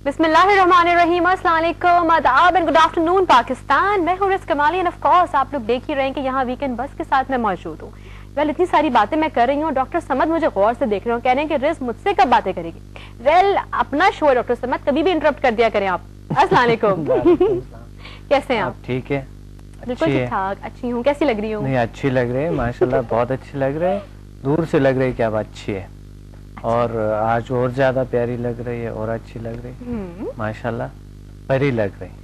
बिस्मिल्लाहिर्रहमानिर्रहीम, अस्सलाम वालेकुम, आदाब एंड गुड आफ्टरनून पाकिस्तान। मैं हूँ रिज़ कमाली एंड ऑफ कोर्स आप लोग देख ही रहे हैं कि यहाँ वीकेंड बस के साथ मैं मौजूद हूँ। वेल इतनी सारी बातें मैं कर रही हूँ, डॉक्टर समद मुझे गौर से देख रहे हो, कह रहे हैं कि रिज़ मुझसे कब बातें करेगी। वेल अपना शो है डॉक्टर समद, कभी भी इंटरप्ट कर दिया करें आप। अस्सलाम वालेकुम। कैसे हैं आप? ठीक है, बिल्कुल ठीक ठाक। अच्छी हूँ, कैसी लग रही हूँ? नहीं अच्छी लग रही है माशाल्लाह, बहुत अच्छी लग रही है, दूर से लग रही है कि अब अच्छी है, और आज और ज्यादा प्यारी लग रही है और अच्छी लग रही है माशाल्लाह, परी लग रही है।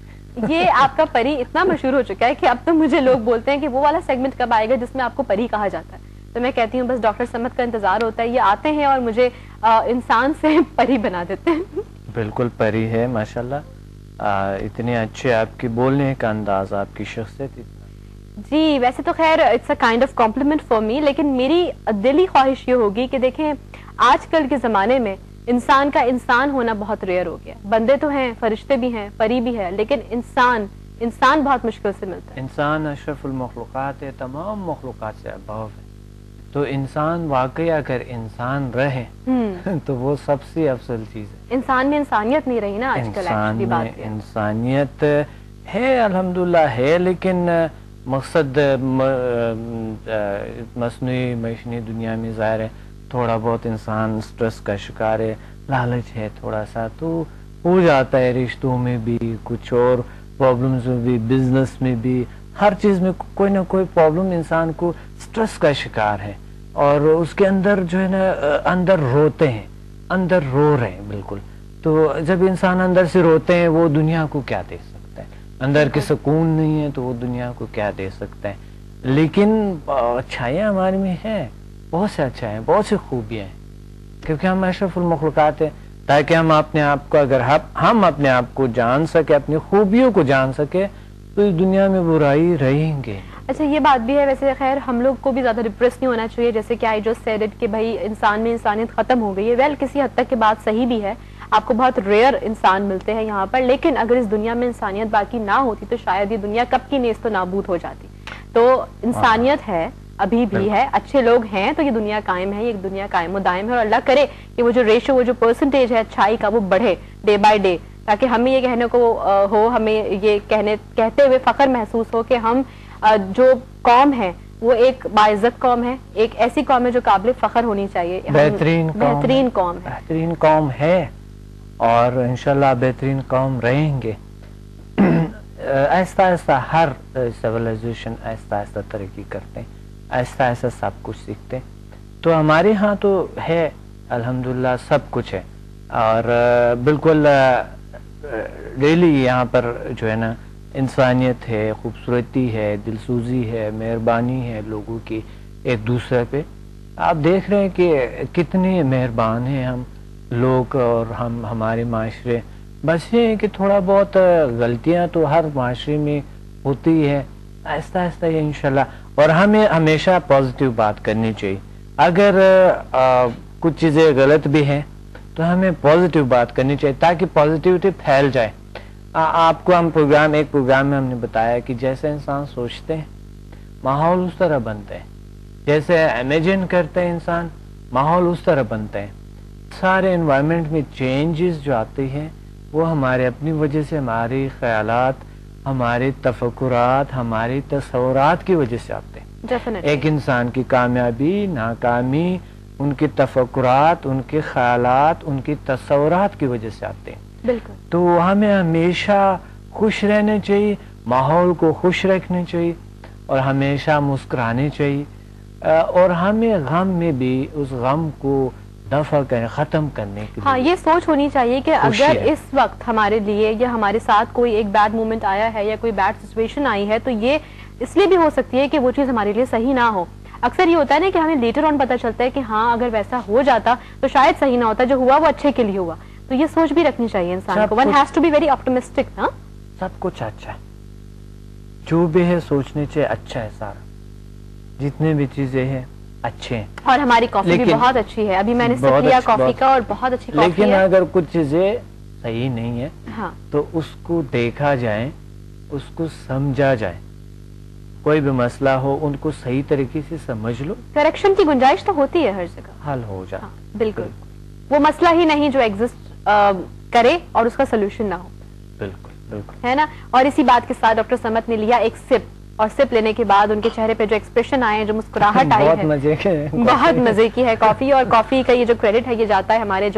ये आपका परी इतना मशहूर हो चुका है कि अब तो मुझे लोग बोलते हैं कि वो वाला सेगमेंट कब आएगा जिसमें आपको परी कहा जाता है। तो मैं कहती हूँ बस डॉक्टर समद का इंतजार होता है, ये आते हैं और मुझे इंसान से परी बना देते हैं। बिल्कुल परी है माशाल्लाह, इतने अच्छे आपकी बोलने का अंदाज, आपकी शख्सियत। जी वैसे तो खैर it's a kind of complement for me, लेकिन मेरी दिली ख्वाहिश ये होगी कि देखें आजकल के ज़माने में इंसान का इंसान होना बहुत रेयर हो गया। बंदे तो हैं, फरिश्ते भी हैं, परी भी है, लेकिन इंसान बहुत मुश्किल से मिलता है। इंसान अशरफुल मखलूक़ात है, तमाम मखलूक़ात से अबव है, तो इंसान वाकई अगर इंसान रहे तो वो सबसे अफजल चीज़ है। इंसान में इंसानियत नहीं रही ना आजकल। इंसान में इंसानियत है अल्हम्दुलिल्लाह है, लेकिन मकसद मसनूई मशीनी दुनिया में ज़ाहिर है थोड़ा बहुत इंसान स्ट्रेस का शिकार है, लालच है थोड़ा सा तो हो जाता है, रिश्तों में भी कुछ और प्रॉब्लम्स में भी, बिजनेस में भी, हर चीज़ में कोई ना कोई प्रॉब्लम इंसान को स्ट्रेस का शिकार है, और उसके अंदर जो है ना अंदर रोते हैं, अंदर रो रहे हैं बिल्कुल। तो जब इंसान अंदर से रोते हैं वो दुनिया को क्या दे सकता है, अंदर के सुकून नहीं है तो वो दुनिया को क्या दे सकता है। लेकिन अच्छाइयाँ हमारे में है, बहुत से अच्छा है, बहुत सी खूबियाँ हैं, क्योंकि हम अशरफुल मखलूक़ात हैं, ताकि हम अपने आप को, अगर हम अपने आप को जान सके, अपनी खूबियों को जान सके, तो इस दुनिया में बुराई रहेंगे। अच्छा ये बात भी है, वैसे खैर हम लोग को भी ज्यादा डिप्रेस नहीं होना चाहिए, जैसे कि आई जस्ट सेड इट कि भाई इंसान में इंसानियत खत्म हो गई है। वेल किसी हद तक की बात सही भी है, आपको बहुत रेयर इंसान मिलते हैं यहाँ पर, लेकिन अगर इस दुनिया में इंसानियत बाकी ना होती तो शायद ये दुनिया कब की नेस्त नाबूद हो जाती। तो इंसानियत है, अभी भी है, अच्छे लोग हैं, तो ये दुनिया कायम है, ये दुनिया कायम दायम है, और अल्लाह करे कि वो जो रेशो, वो जो परसेंटेज है अच्छाई का, वो बढ़े डे बाय डे, ताकि हमें ये कहने को हो, हमें ये कहते हुए फख्र महसूस हो कि हम जो कौम है वो एक बाइज्जत कौम है, एक ऐसी कौम है जो काबिल फख्र होनी चाहिए, बेहतरीन कौम है, और इंशाल्लाह बेहतरीन कौम रहेंगे। आहिस्ता आहिस्ता हर सिविलाइजेशन आहिस्ता आहिस्ता तरक्की करते हैं, आहिस्ता आहिस्ता सब कुछ सीखते हैं, तो हमारे यहाँ तो है अल्हम्दुलिल्लाह सब कुछ है, और बिल्कुल डेली यहाँ पर जो है ना इंसानियत है, खूबसूरती है, दिलसूजी है, मेहरबानी है लोगों की एक दूसरे पे। आप देख रहे हैं कि कितने मेहरबान हैं हम लोग, और हम हमारे माशरे, बस ये है कि थोड़ा बहुत गलतियाँ तो हर माशरे में होती है, आहिस्ता आहिस्ता ये इंशाल्लाह। और हमें हमेशा पॉजिटिव बात करनी चाहिए, अगर कुछ चीज़ें गलत भी हैं तो हमें पॉजिटिव बात करनी चाहिए ताकि पॉजिटिविटी फैल जाए। आपको हम एक प्रोग्राम में हमने बताया कि जैसे इंसान सोचते हैं माहौल उस तरह बनते हैं, जैसे इमेजिन करते हैं इंसान माहौल उस तरह बनते हैं। सारे एनवायरनमेंट में चेंजेस जो आते हैं वो हमारे अपनी वजह से, हमारे ख्यालात, हमारे तफक्कुरात, हमारे तस्वुरात की वजह से आते हैं। Definitely. एक इंसान की कामयाबी, नाकामी, उनके तफक्कुरात, उनके ख्यालात, उनके तस्वुरात की वजह से आते हैं। बिल्कुल। तो हमें हमेशा खुश रहना चाहिए, माहौल को खुश रखना चाहिए, और हमेशा मुस्कुराने चाहिए, और हमें गम में भी उस गम को दफा करें, खत्म करने के लिए। हाँ ये सोच होनी चाहिए कि अगर इस वक्त हमारे लिए या हमारे साथ कोई एक बैड मोमेंट आया है या कोई बैड सिचुएशन आई है, तो ये इसलिए भी हो सकती है कि वो चीज़ हमारे लिए सही ना हो। अक्सर ये होता है ना कि हमें लेटर ऑन पता चलता है कि हाँ अगर वैसा हो जाता तो शायद सही ना होता, जो हुआ वो अच्छे के लिए हुआ। तो ये सोच भी रखनी चाहिए इंसान को। One has to be very optimistic ना। सब कुछ अच्छा है, जो भी है सोचने चाहिए अच्छा है, सारा जितने भी चीजें हैं अच्छे हैं। और हमारी कॉफी भी बहुत अच्छी है, अभी मैंने सिप लिया कॉफी का और बहुत अच्छी कॉफी है। लेकिन अगर कुछ चीजें सही नहीं है हाँ, तो उसको देखा जाए, उसको समझा जाए, कोई भी मसला हो उनको सही तरीके से समझ लो, करेक्शन की गुंजाइश तो होती है हर जगह, हल हो जाए। हाँ, बिल्कुल वो मसला ही नहीं जो एग्जिस्ट کرے اور اس کا سولوشن نہ ہو. بالکل بالکل ہے نا. اور اسی بات کے ساتھ ڈاکٹر سمت نے لیا ایک سپ, اور سپ لینے کے بعد ان کے چہرے پہ جو ایکسپریشن آئے, جو مسکراہٹ آئی ہے, بہت مزے کی ہے کافی. اور کافی کا یہ جو کریڈٹ ہے یہ جاتا ہے ہمارے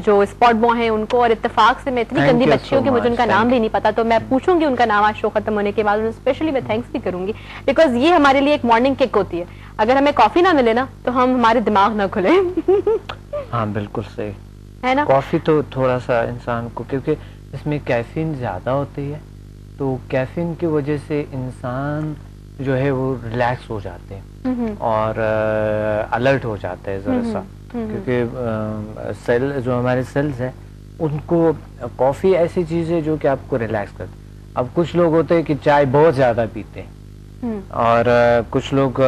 جو اسپاٹ بوائے ہیں ان کو. اور اتفاق سے میں اتنی گندی بچی ہوں کہ مجھے ان کا نام بھی نہیں پتا, تو میں پوچھوں گی ان کا نام آج شو ختم ہونے کے بعد. اسپیشلی میں تھینکس بھی کروں گی بیکاز یہ ہمارے لیے ایک مارننگ کک ہوتی ہے. اگر ہمیں کافی نہ ملے نا تو ہمارے دماغ نہ کھلے. ہاں بالکل صحیح ہے نا. کافی تو تھوڑا سا انسان کو, کیونکہ اس میں کیفین زیادہ ہوتی ہے, تو کیفین کی وجہ سے انسان جو ہے وہ ریلیکس ہو جاتے ہیں اور الرٹ ہو جاتا ہے ذرا سا, کیونکہ سیل جو ہمارے سیلز ہیں ان کو کافی ایسی چیز ہے جو کہ آپ کو ریلیکس کرتے. اب کچھ لوگ ہوتے ہیں کہ چائے بہت زیادہ پیتے ہیں, اور کچھ لوگ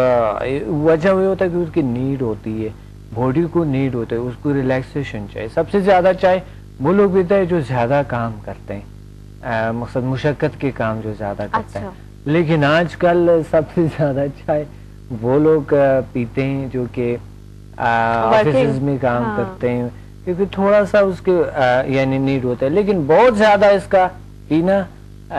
وجہ یہ ہوتا ہے کہ اس کی نیڈ ہوتی ہے, باڈی کو نیڈ ہوتا ہے, اس کو ریلیکسیشن چاہیے. سب سے زیادہ چائے وہ لوگ پیتے ہیں جو زیادہ کام کرتے ہیں, مقصد مشقت کے کام جو زیادہ کرتے ہیں. لیکن آج کل سب سے زیادہ چائے وہ لوگ پیتے ہیں جو کہ آفیسز میں کام کرتے ہیں, کیونکہ تھوڑا سا اس کے یعنی نیڈ ہوتا ہے. لیکن بہت زیادہ اس کا پینا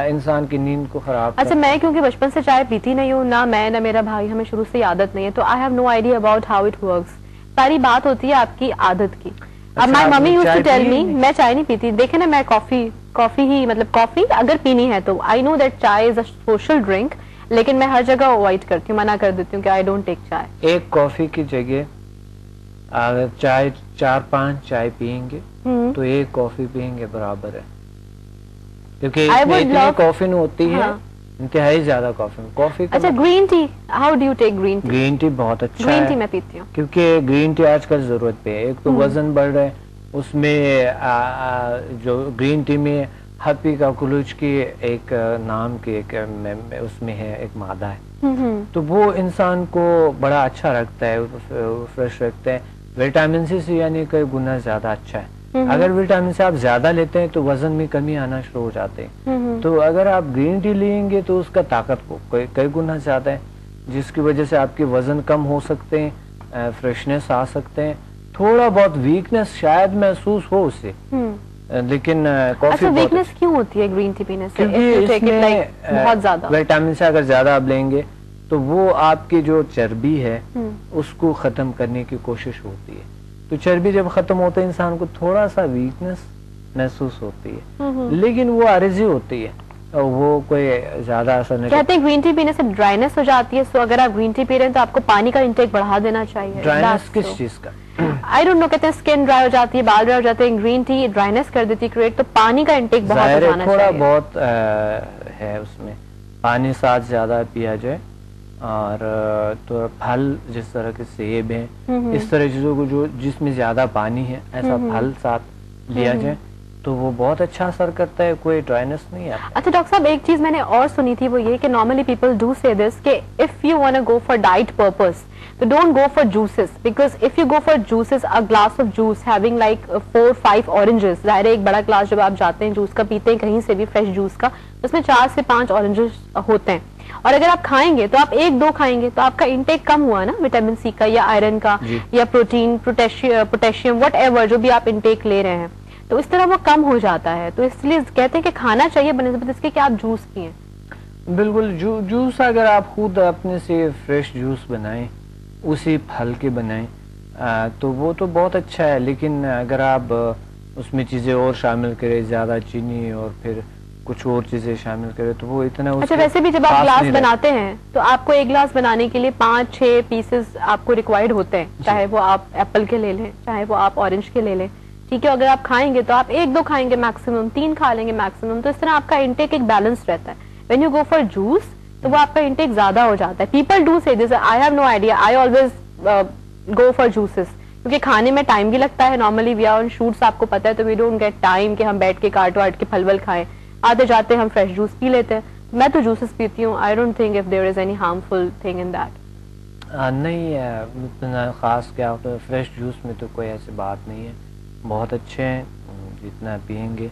انسان کی نیند کو خراب. اچھا, میں کیونکہ بچپن سے چائے پیتی نہیں ہوں, نہ میں نہ میرا بھائی, ہمیں شروع سے عادت نہیں ہے, تو I have no idea about how it works. ساری بات ہوتی ہے آپ کی عادت کی. اب my mummy used to tell me, میں چائے نہیں پیتی. دیکھیں نا, میں کافی ہی مطلب کافی اگر پینی ہے تو آئی نو دیٹ چائے از اے سوشل ڈرنک, لیکن میں ہر جگہ اوائڈ کرتی ہوں, منع کر دیتی ہوں کہ آئی ڈونٹ ٹیک چائے. ایک کافی کی جگہ اگر چائے 4-5 چائے پیئیں گے تو ایک کافی پیئیں گے برابر ہے, کیونکہ اتنی کافین ہوتی ہے, انتہائی زیادہ کافی. اچھا, green tea, how do you take green tea? Green tea بہت اچھا ہے. گرین ٹی میں پیتی ہوں کیونکہ گرین ٹی آج کل ضرورت پہ ہے. ایک تو وزن بڑھ رہا ہے, اس میں جو گرین ٹی میں ہپی کا کلوچ کی ایک نام کی ایک اس میں ہے ایک مادہ ہے, تو وہ انسان کو بڑا اچھا رکھتا ہے, فریش رکھتا ہے. وٹامن سی سے یعنی کئی گنا زیادہ اچھا ہے. اگر وٹامن سی آپ زیادہ لیتے ہیں تو وزن میں کمی آنا شروع ہو جاتے ہیں. تو اگر آپ گرین ٹی لیں گے تو اس کا طاقت کو کئی گنا زیادہ ہے, جس کی وجہ سے آپ کے وزن کم ہو سکتے ہیں, فریشنس آ سکتے ہیں, تھوڑا بہت ویکنس شاید محسوس ہو اس سے, لیکن کافی ویکنس کیوں ہوتی ہے گرین ٹی پینے سے؟ کیونکہ اس میں بہت زیادہ وٹامن سے اگر زیادہ آپ لیں گے تو وہ آپ کی جو چربی ہے اس کو ختم کرنے کی کوشش ہوتی ہے. تو چربی جب ختم ہوتا ہے انسان کو تھوڑا سا ویکنس محسوس ہوتی ہے, لیکن وہ عارضی ہوتی ہے, وہ کوئی زیادہ اثر نہیں. کہتے ہیں گرین ٹی پینے سے ڈرائنس ہو جاتی ہے, سو اگر آپ گرین ٹی پی رہے ہیں تو آپ کو پانی کا انٹیک بڑھا دینا چاہیے. ڈرائنس کس چیز کا؟ آئی ڈونٹ نو, کہتے ہیں اسکن ڈرائی ہو جاتی ہے, بال ڈرائی ہو جاتے ہیں, گرین ٹی ڈرائنس کر دیتی ہے کریٹ, تو پانی کا انٹیک بہت ہو جانا چاہیے. تھوڑا بہت ہے اس میں, پانی ساتھ زیادہ پیا جائے, اور تو پھل جس طرح کے سیب ہیں اس طرح چیزوں کو جو جس میں زیادہ پانی ہے ایسا پھل ساتھ لیا جائے تو وہ بہت اچھا اثر کرتا ہے, کوئی ڈرائنس نہیں آتا. اچھا ڈاکٹر صاحب, ایک چیز میں نے اور سنی تھی, وہ یہ کہ normally people do say this کہ if you want go for diet purpose تو don't go for juices, because if you go for juices, a glass of juice having like 4-5 oranges, ظاہر ہے ایک بڑا گلاس جب آپ جاتے ہیں جوس کا پیتے ہیں کہیں سے بھی فریش جوس کا, اس میں 4 سے 5 اورنجز ہوتے ہیں, اور اگر آپ کھائیں گے تو آپ 1-2 کھائیں گے تو آپ کا انٹیک کم ہوا نا وٹامن سی کا یا آئرن کا یا پروٹین, پوٹیشیم, وٹ ایور جو بھی آپ انٹیک لے رہے ہیں, تو اس طرح وہ کم ہو جاتا ہے. تو اس لیے کہتے ہیں کہ کھانا چاہیے بنسبت اس کے کہ آپ جوس پیئیں. بالکل, جوس اگر آپ خود اپنے سے فریش جوس بنائیں, اسی پھل کے بنائیں, تو وہ تو بہت اچھا ہے. لیکن اگر آپ اس میں چیزیں اور شامل کریں, زیادہ چینی اور پھر کچھ اور چیزیں شامل کریں, تو وہ اتنا. اچھا, ویسے بھی جب آپ گلاس بناتے ہیں تو آپ کو ایک گلاس بنانے کے لیے 5-6 پیسز آپ کو ریکوائرڈ ہوتے ہیں, چاہے وہ آپ ایپل کے لے لیں, چاہے وہ آپ اورنج کے لے لیں, ٹھیک ہے. اگر آپ کھائیں گے تو آپ 1-2 کھائیں گے میکسیمم, 3 کھا لیں گے میکسیمم, تو اس طرح آپ کا انٹیک ایک بیلنس رہتا ہے. When you go for juice تو وہ آپ کا انٹیک زیادہ ہو جاتا ہے. People do say this, I have no idea, I always go for juices, کیونکہ کھانے میں ٹائم بھی لگتا ہے. Normally we are on shoots, آپ کو پتا ہے, تو وی ڈونٹ گیٹ ٹائم کہ ہم بیٹھ کے کاٹ واٹ کے پھل ول کھائیں. آتے جاتے ہم فریش جوس پی لیتے ہیں. میں تو جوسز پیتی ہوں. I don't think if there is any harmful thing in that. نہیں, اتنا خاص کیا ہوتا ہے فریش جوس میں, تو کوئی ایسی بات نہیں ہے, بہت اچھے ہیں, جتنا پئیں گے